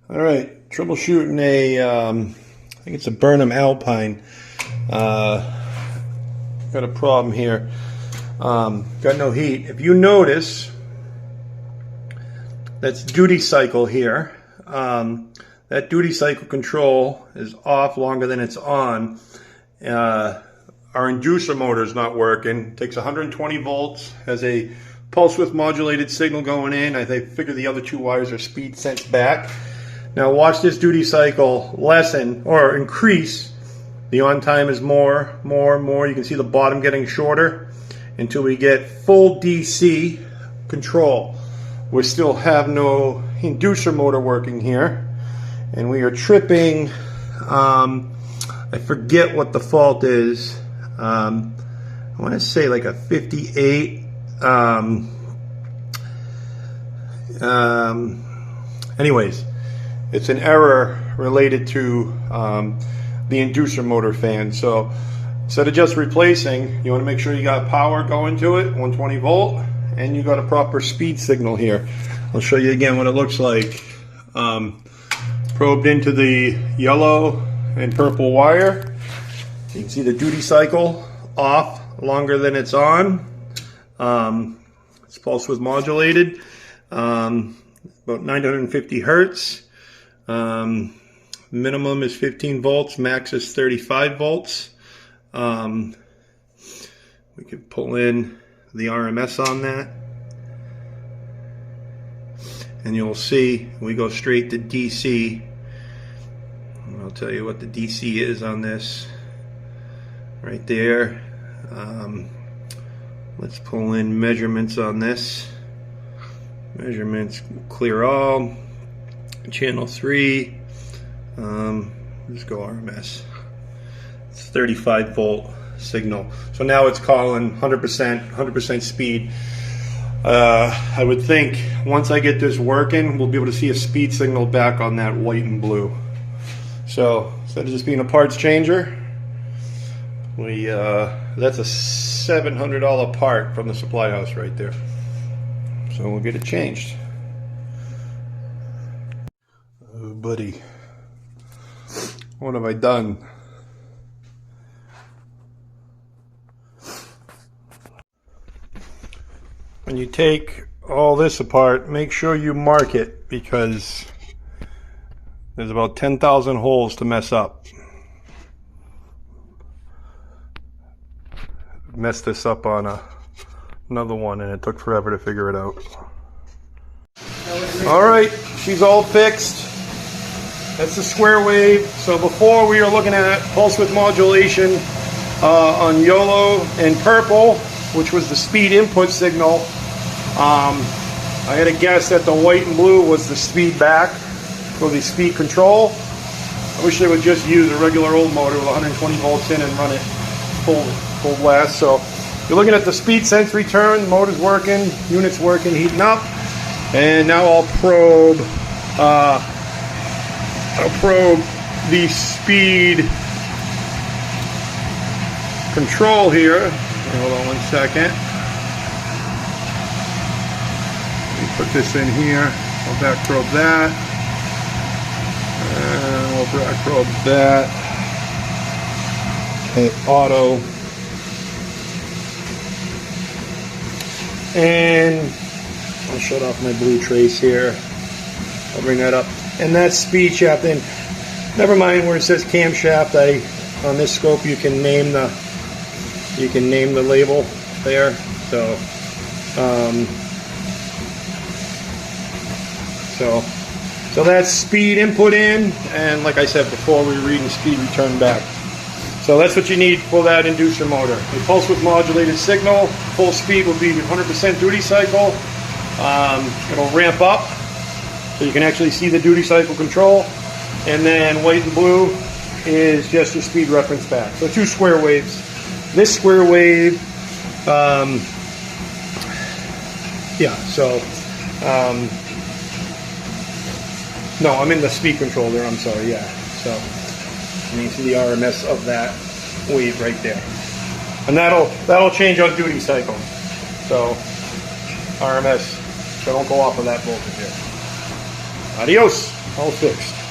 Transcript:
All right, troubleshooting I think it's a Burnham Alpine. Got a problem here. Got no heat. If you notice, that's duty cycle here. That duty cycle control is off longer than it's on. Our inducer motor is not working. It takes 120 volts, has a pulse width modulated signal going in. I figure the other two wires are speed sensed back. Now watch this duty cycle lessen or increase. The on time is more. You can see the bottom getting shorter until we get full DC control. We still have no inducer motor working here, and we are tripping. I forget what the fault is. I want to say like a 58. Anyways, it's an error related to the inducer motor fan. So instead of just replacing, you want to make sure you got power going to it, 120 volt, and you got a proper speed signal here. I'll show you again what it looks like. Probed into the yellow and purple wire. You can see the duty cycle off longer than it's on. It's pulse width modulated, about 950 hertz. Minimum is 15 volts, max is 35 volts. We could pull in the RMS on that, and you'll see we go straight to DC. I'll tell you what the DC is on this right there. Let's pull in measurements on this. Measurements, clear all, channel 3, let's go RMS. It's 35 volt signal. So now it's calling 100% speed. I would think once I get this working, we'll be able to see a speed signal back on that white and blue. So instead of just being a parts changer, that's a $700 part from the supply house right there. So we'll get it changed. Oh, buddy. What have I done? When you take all this apart, make sure you mark it, because there's about 10,000 holes to mess up. Messed this up on another one, and it took forever to figure it out. All right, she's all fixed. That's the square wave. So before we were looking at pulse width modulation on yellow and purple, which was the speed input signal. I had a guess that the white and blue was the speed back for the speed control. I wish they would just use a regular old motor with 120 volts in and run it full blast. So you're looking at the speed sense return, the motor's working, unit's working, heating up. And now I'll probe the speed control here. Hold on one second. Let me put this in here. I'll back probe that. And we'll back probe that. Okay, auto. And I'll shut off my blue trace here. I'll bring that up. And that's speed shaft. And never mind where it says camshaft. On this scope you can name the label there. So that's speed input in, and like I said before, we're reading speed return back. So that's what you need for that inducer motor. A pulse width modulated signal, full speed will be 100% duty cycle. It'll ramp up so you can actually see the duty cycle control. And then white and blue is just your speed reference back. So two square waves. This square wave, no, I'm in the speed controller, I'm sorry, yeah. So you can see the RMS of that wave right there. And that'll change on duty cycle. So RMS, so don't go off of that voltage yet. Adios. All fixed.